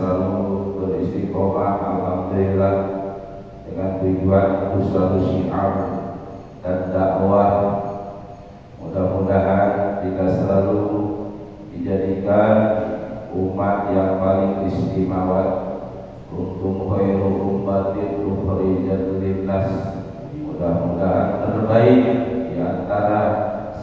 selalu beristiqomah alhamdulillah dengan tujuan untuk selalu syiar dan dakwah. Mudah-mudahan kita selalu dijadikan umat yang paling istimewa untuk khairu ummatin ukhrijat linnas. Mudah-mudahan terbaik di antara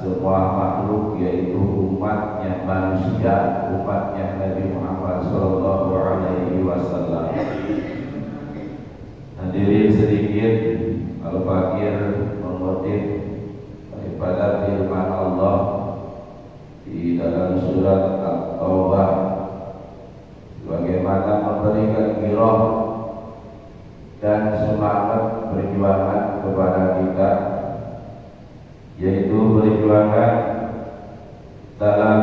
semua makhluk, yaitu umatnya manusia, umatnya Nabi Muhammad sallallahu alaihi wasallam. Hadirin sedikit al-fakir mengutip daripada firman Allah di dalam surat At-Taubah, bagaimana memberikan giroh dan semangat perjuangan kepada kita, yaitu perjuangan dalam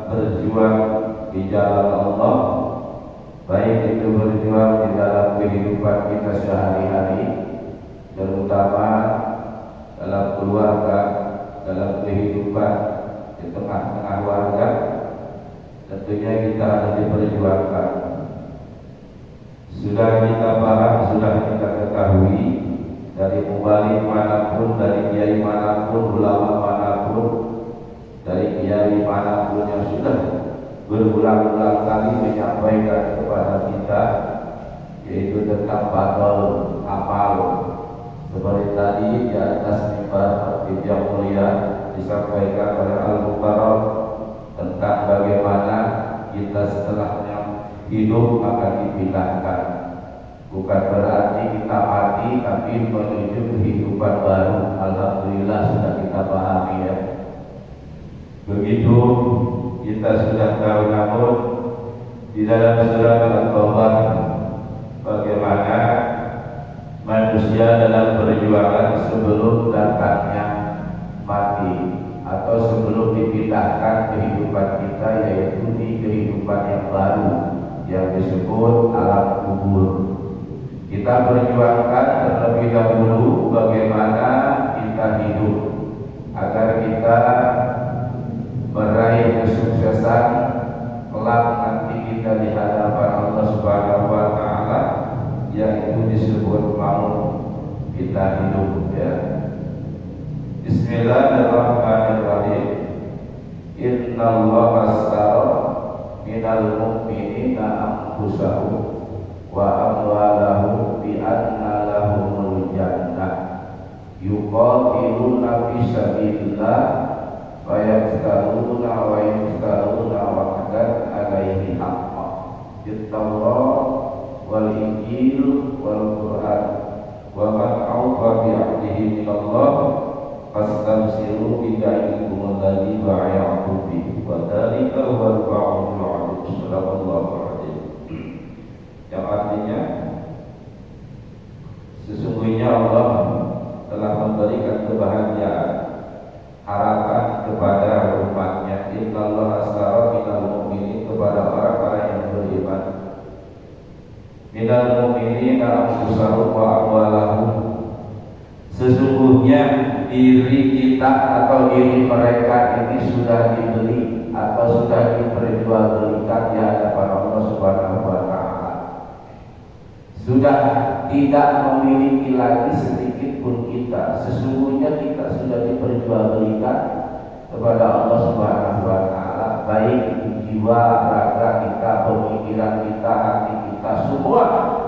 berjuang di jalan Allah, baik itu berjuang di dalam kehidupan kita sehari-hari, terutama dalam keluarga, dalam kehidupan di tengah-tengah warga. Tentunya kita harus diperjuangkan. Sudah kita paham, sudah kita ketahui, dari mubalik manapun, dari kiai manapun, ulama manapun, dari kiai manapun yang sudah berulang-ulang kali menyampaikan kepada kita, yaitu tentang badal amal. Seperti tadi di atas mimbar yang mulia disampaikan oleh Al-Mukarram tentang bagaimana kita setelahnya hidup akan dipindahkan. Bukan berarti kita mati, tapi menuju kehidupan baru. Alhamdulillah sudah kita pahami ya. Begitu kita sudah tahu, namun di dalam surat At-Taubah bagaimana manusia dalam perjuangan sebelum datangnya mati atau sebelum dipindahkan kehidupan kita, yaitu di kehidupan yang baru yang disebut alam kubur. Kita perjuangkan terlebih dahulu bagaimana kita hidup agar kita meraih kesuksesan kelak nanti kita di hadapan Allah Subhanahu wa taala, yaitu disebut maut kita hidup ya. Bismillahirrahmanirrahim. Innallaha astara minal mu'minina anfusahum wa amwalahum bi anna lahumul jannah yuqatiluna fi sabilillah wa yaqtaluna wa yuqtaluna wa'dan alaihi haqqan fit-taurat wal injil wal qur'an wa man awfa bi 'ahdihi minallah fastamsiru bi bai'ikum alladhi ba'aytum bihi wa dzalika huwal fawzul 'azim. Subhanallahu alazim. Yang artinya sesungguhnya Allah telah memberikan kebahagiaan, harapan kepada umatnya. Innallaha astara minal mu'minin, kepada orang-orang yang beriman, minal mu'minina anfusahum wa amwalahum, sesungguhnya diri kita atau diri mereka ini sudah dibeli atau sudah diperjualbelikan di hadapan Allah Subhanahu wa taala. Sudah tidak memiliki lagi sedikit pun kita. Sesungguhnya kita sudah diperjualbelikan kepada Allah Subhanahu wa taala, baik jiwa, raga kita, pemikiran kita, hati kita, semua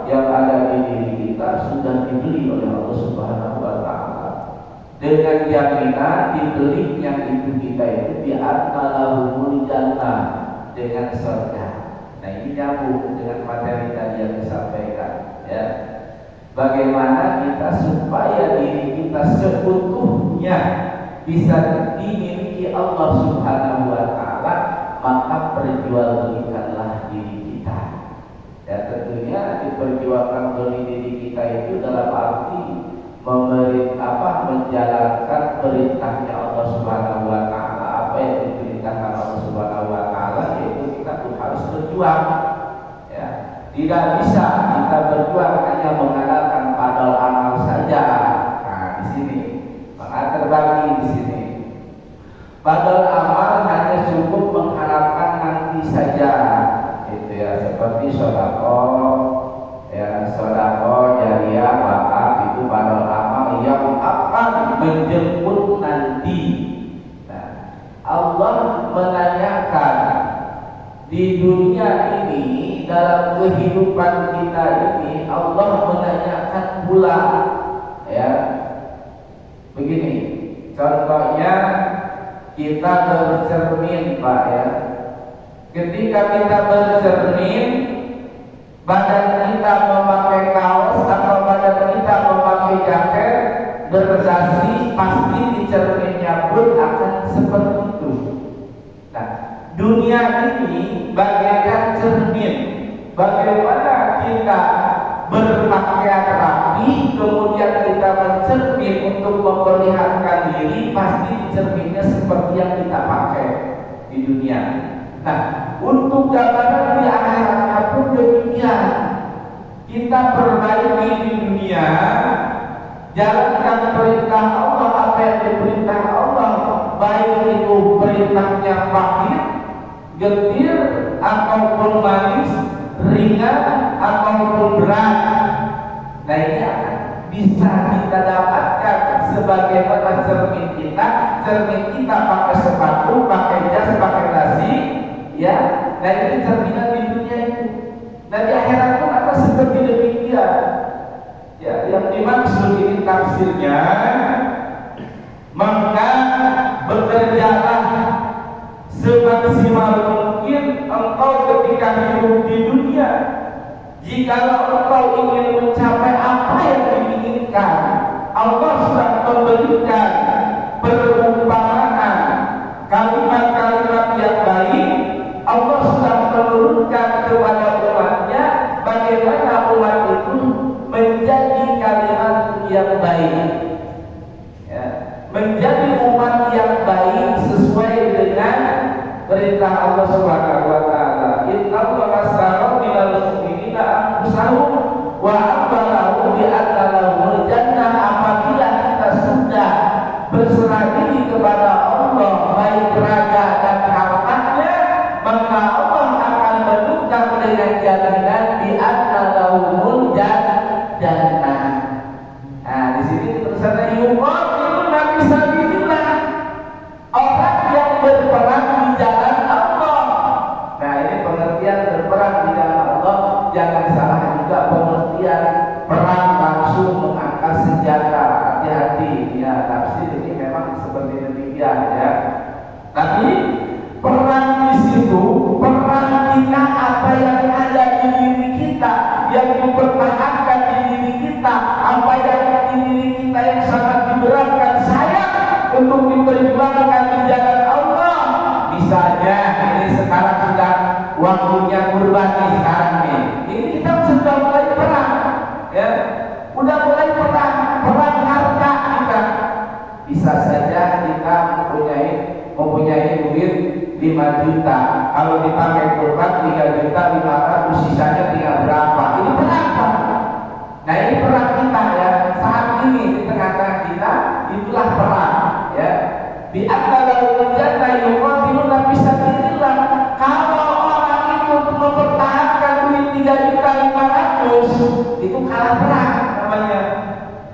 yang ada di diri kita sudah dibeli oleh Allah Subhanahu wa taala. Dengan jaminan dibelinya itu kita itu di annalahumul jannah, dengan surga. Nah, ini nyambung dengan materi tadi yang disampaikan ya. Bagaimana kita supaya diri kita seutuhnya bisa dimiliki Allah Subhanahu wa taala, maka perjualbelikanlah diri kita. Ya, tentunya diperjualkan beli diri kita itu dalam arti menjalankan perintahnya Allah Subhanahu wa taala. Apa yang diperintahkan Allah Subhanahu wa taala, yaitu kita tuh harus berjuang. Ya, tidak bisa kita berjuang hanya mengandalkan padal amal saja. Nah, di sini maka terbagi di sini. Padal amal hanya cukup mengharapkan nanti saja, itu ya. seperti sedekah, ya sedekah jariah, wakaf itu pada amal yang akan menjemput nanti. Nah, Allah menanyakan di dunia ini, dalam kehidupan kita ini, Allah menanyakan pula, ya begini contohnya, kita bercermin Pak, ya ketika kita bercermin, badan kita memakai kaos atau badan kita memakai jaket berdasi, pasti di cerminnya pun akan seperti itu. Nah, dunia ini bagaikan cermin. Bagaimana kita berpakaian rapi, kemudian kita mencermin untuk memperlihatkan diri, pasti di cerminnya seperti yang kita pakai di dunia. Nah, untuk gambaran di akhiratnya pun demikian. Kita perbaiki di dunia, jalankan perintah Allah, apa yang diperintah Allah, baik itu perintahnya pahit, getir, ataupun manis, ringan, ataupun berat. Nah, ini akan bisa kita dapatkan sebagaimana cermin kita. Cermin kita pakai sepatu, pakai jas, pakai dasi, ya. Nah, ini cerminan di dunia itu. Nah, di akhirat pun akan seperti demikian. Ya, yang dimaksud ini tafsirnya, maka bekerjalah semaksimal mungkin engkau ketika hidup di dunia. Jikalau engkau ingin mencapai apa yang diinginkan, Allah sudah memberikan perumpamaan kalimat-kalimat yang baik. Allah sudah menurunkan kepada umatnya bagaimana umat itu menjadi kalimat yang baik, ya, menjadi umat yang baik sesuai dengan perintah Allah Subhanahu wa taala. Innallaha ashtara minal mu'minina anfusahum wa amwalahum bi anna lahumul jannah. Apabila kita sudah berserah diri kepada Allah, baik raga dan hartanya, maka Allah akan menukar dengan jaminan bi anna lahumul jannah. Nah, di sini tulisannya yuqatiluna fi sabilillah, orang yang berperang di jalan Allah. Nah, ini pengertian berperang di jalan Allah. Jangan salah juga pengertian perang langsung mengangkat senjata. Hati-hati, ya, tafsir ini memang seperti demikian, ya. Tapi perang di situ, perang kita apa yang ada di diri kita, yang dipertahankan di diri kita, apa yang di diri kita yang sangat diberatkan sayang untuk diperjuangkan di jalan Allah. Misalnya ini sekarang sudah waktunya kurban nih, sekarang nih. Ini kita sudah mulai perang, ya. Udah mulai perang harta kita. Bisa saja kita mempunyai duit 5 juta. Kalau dipakai kurban 3.500.000, sisanya tinggal berapa? Ini perang, Pak. Nah, ini perang kita, ya. Saat ini di tengah-tengah kita, itulah perang, ya. Di antara ujian yuqatiluna fi sabilillah. Kalau orang itu mempertahankan duit 3.500.000, itu kalah perang namanya,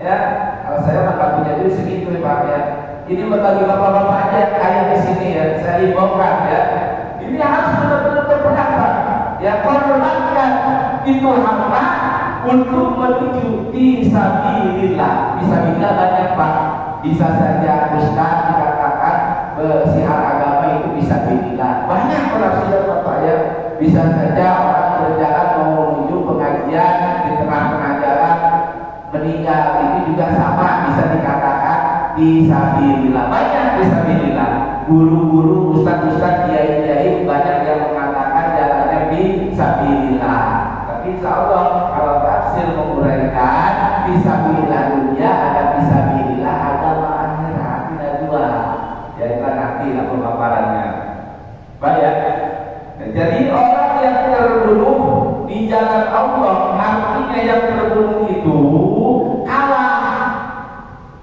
ya. Kalau saya nggak punya duit segitu, Pak, ya. Ini bagi bapak-bapak aja yang kaya di sini, ya. Saya imbaukan, ya. Ini harus benar-benar berperang, Pak. Ya, korbankan itu harta untuk menuju fisabilillah. Fisabilillah banyak, Pak. Bisa saja Ustaz dikatakan siar agama itu fisabilillah. Banyak penafsiran, Bapak, ya. Bisa saja orang berjalan mau menuju pengajian, di tengah-tengah jalan meninggal, ini juga sama, bisa dikatakan fisabilillah. Banyak fisabilillah. Guru-guru, ustaz-ustaz, kiai-kiai banyak yang mengatakan jalannya fisabilillah. Tapi insya Allah kalau tafsir menguraikan fisabilillah dunia, ada fisabilillah agama akhirat, ada dua. Ya, kita nanti lah pemaparannya. Baik. Nah, jadi orang yang terbunuh di jalan Allah, artinya yang terbunuh itu kalah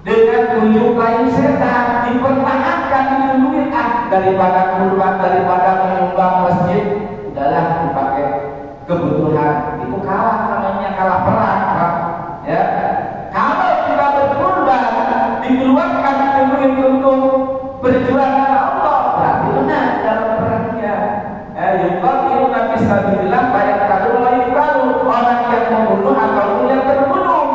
dengan tujuh kain setan, dipertahankan itu duit daripada kurban, daripada menyumbang masjid, udahlah dipakai kebutuhan, itu kalah, namanya kalah perang, Pak. Ya, kalau kita berkorban dikeluarkan duit untuk perjuangan Allah, berarti benar dalam perangnya. Yuqatilu nabi sabilillah bayat kalau orang yang membunuh atau yang terbunuh.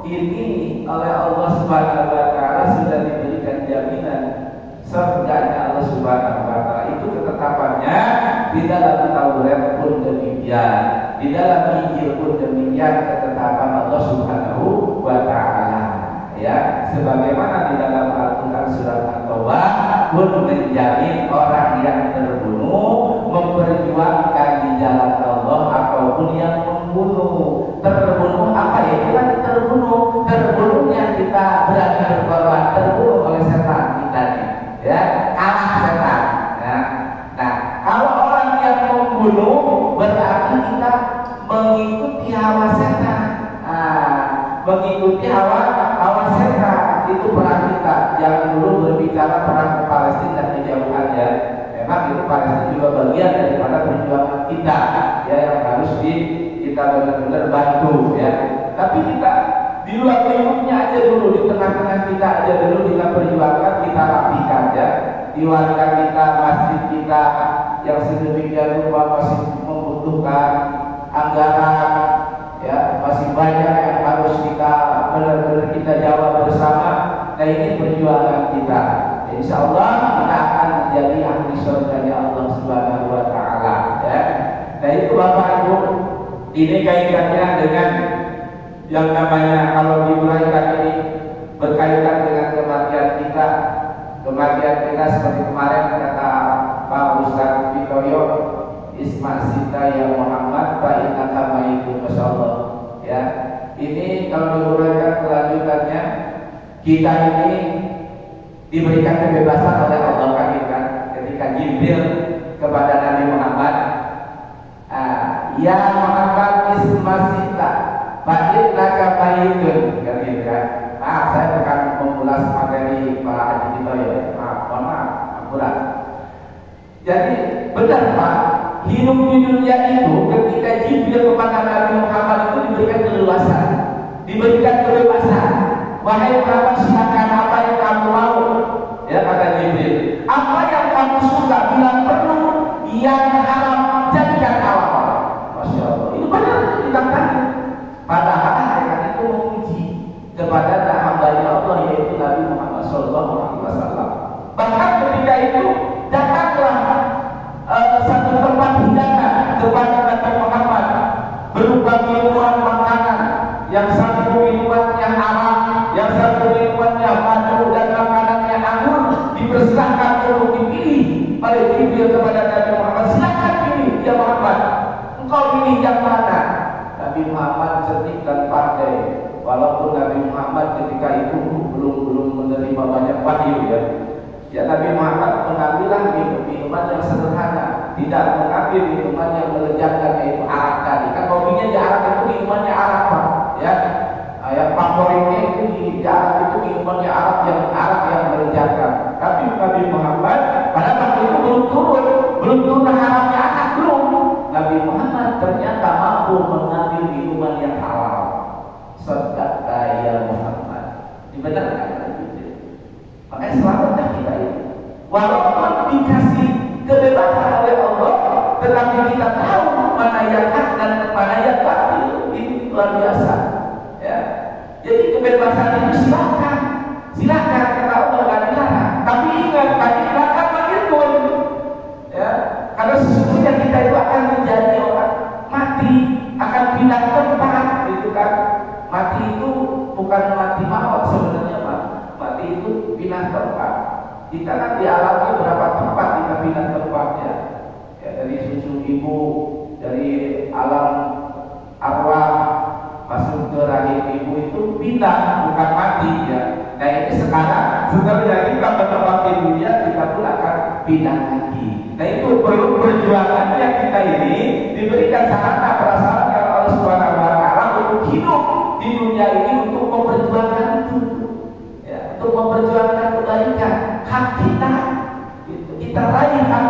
Ini oleh Allah Subhanahu wa taala sudah diberikan jaminan surganya Allah Subhanahu wa taala. Itu ketetapannya di dalam Taurat pun demikian, di dalam Injil pun demikian, ketetapan Allah Subhanahu wa taala. Ya, sebagaimana di dalam Al-Qur'an surat At-Taubah pun menjamin orang yang terbunuh memperjuangkan di jalan Allah ataupun yang membunuh. Terbunuh apa ya? Kita terbunuhnya kita berani berkorban, terbunuh oleh setan kita nih, ya, kalah setan. Ya. Nah, kalau orang yang membunuh berarti kita mengikuti hawa setan. Mengikuti hawa setan itu perang kita. Jangan dulu berbicara perang Palestina dan kejauhan, ya. Memang itu Palestina juga bagian daripada perjuangan kita, ya, yang harus kita benar-benar bantu, ya. Tapi kita di luar lingkupnya aja dulu, di tengah-tengah kita aja dulu kita perjuangkan, kita rapikan, ya. Di warga kita, masjid kita yang sedemikian rupa masih membutuhkan anggaran, ya, masih banyak yang harus kita benar-benar kita jawab bersama. Nah, ini perjuangan kita. Insya Allah kita akan menjadi ahli surganya Allah Subhanahu wa taala, ya. Nah, itu Bapak Ibu, ini kaitannya dengan yang namanya kalau diuraikan ini berkaitan dengan kematian kita. Kematian kita seperti kemarin kata Pak Ustaz Vitorio, Isma Sita ya Muhammad fa innaka mayyitun, masyaallah, ya. Ini kalau diuraikan kelanjutannya, kita ini diberikan kebebasan oleh Allah, kan, ketika Jibril kepada Nabi Muhammad, ya Muhammad Isma Sita fa innaka mayyitun, kan. Maaf, saya bukan mengulas materi Pak Haji Tito, ya. Maaf, akurat. Jadi benar, Pak, hidup di dunia itu ketika Jibril kepada Nabi Muhammad itu diberikan keleluasan, diberikan kebebasan. Wahai Muhammad, silakan apa yang kamu mau, ya, kata Jibril. Apa yang kamu suka, bila perlu, yang haram jadikan halal. Masya Allah, itu benar kita kan. Padahal mereka itu memuji kepada hambanya Allah, yaitu Nabi Muhammad SAW. Bahkan ketika itu datanglah satu tempat hidangan kepada Nabi Muhammad berupa minuman makanan, yang satu minumannya arak, yang satu minumannya madu, dan makanannya anggur. Dipersilahkan untuk dipilih oleh Jibril kepada Nabi Muhammad. Silakan pilih, ya Muhammad, engkau pilih yang mana? Nabi Muhammad cerdik dan pandai. Walaupun Nabi Muhammad ketika itu belum menerima banyak wahyu, ya. Ya, Nabi Muhammad mengambillah minuman yang sederhana, tidak mengambil minuman yang melejatkan, yaitu arak tadi. Kan kopinya di arak itu minumannya arak, Pak, ya. Yang favoritnya itu di arak itu minumannya arak yang melejatkan. Tapi Nabi Muhammad pada waktu itu belum turun haramnya arak, belum. Nabi Muhammad ternyata mampu mengambil minuman yang halal. Sadaqta ya Muhammad, dibenarkan oleh Jibril. Makanya selamatlah kita ini. Walaupun dikasih kebebasan oleh Allah, tetapi kita tahu mana yang hak dan mana yang batil. Ini luar biasa, ya. Jadi kebebasan itu silakan kata Allah, nggak dilarang. Tapi ingat, tadi akan begitu, ya. Karena sesungguhnya kita itu akan menjadi orang mati, akan pindah tempat, gitu kan. Mati itu bukan mati maut sebenarnya, Pak. Mati itu pindah tempat. Kita kan dialami berapa tempat kita pindah tempatnya, ya, dari susu ibu, dari alam arwah masuk ke rahim ibu itu pindah, bukan mati, ya. Nah, ini sekarang setelah kita bertempat di dunia, kita pun akan pindah lagi. Nah, itu perlu perjuangannya kita ini diberikan sarana prasarana oleh Allah Subhanahu wa taala untuk hidup di dunia ini, untuk memperjuangkan itu, ya, untuk memperjuangkan kebaikan hak kita, gitu. Kita raih hak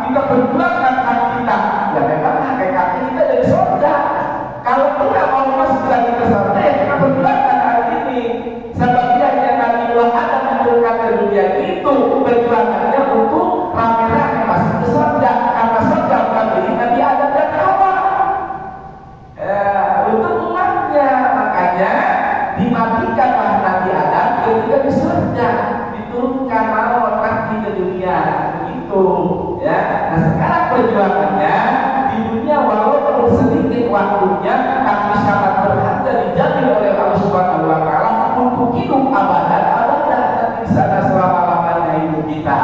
kita berjuangkan hak kita. Ya, memang hakikatnya kita waktunya, tapi sangat berharga dijamin oleh Allah Subhanahu wa taala untuk hidup abadan di sana selama-lamanya hidup kita.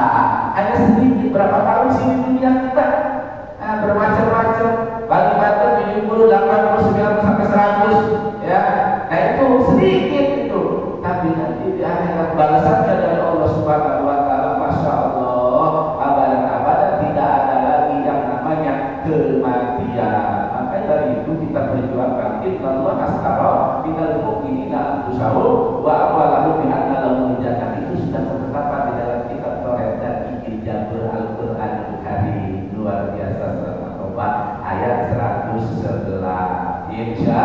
Hanya sedikit berapa tahun sih di dunia kita? Bermacam-macam, bagi-bagi 70, 80, 90 sampai 100 ya. Nah itu sedikit itu. Tapi nanti di akhirat balasannya dari Allah Subhanahu wa taala, Masya Allah, abadan tidak ada lagi yang namanya kematian. Maka dari itu kita berjuangkan Allah astara minal mu'minina anfusahum wa amwalahum bi anna lahum jannah. Itu sudah tertetapkan di dalam kitab Taurat dan Injil Jabur Al-Qur'anul Karim. Luar biasa, surat At-Taubah ayat 111. Insya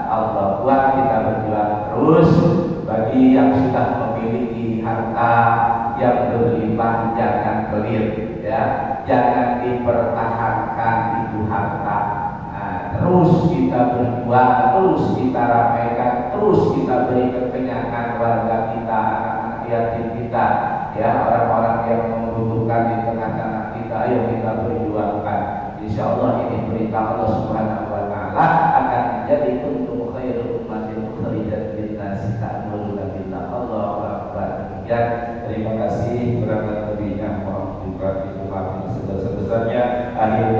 Allah buat kita berjuang terus. Bagi yang sudah memiliki harta yang berlimpah, jangan pelit ya, jangan dipertahankan itu harta. Terus kita berjuang, terus kita ramaikan, terus kita beri kekenyangan warga kita, anak-anak yatim kita, ya, orang-orang yang membutuhkan di tengah-tengah kita. Ayo kita berjuangkan. Insya Allah ini perintah Allah Subhanahu wa taala akan menjadi untuk khairul ummatin ukhrijat lin-nas ta'muruna billah. Allahu akbar. Demikian, terima kasih, kurang lebihnya mohon diberkati Tuhan sebesar-besarnya. Akhir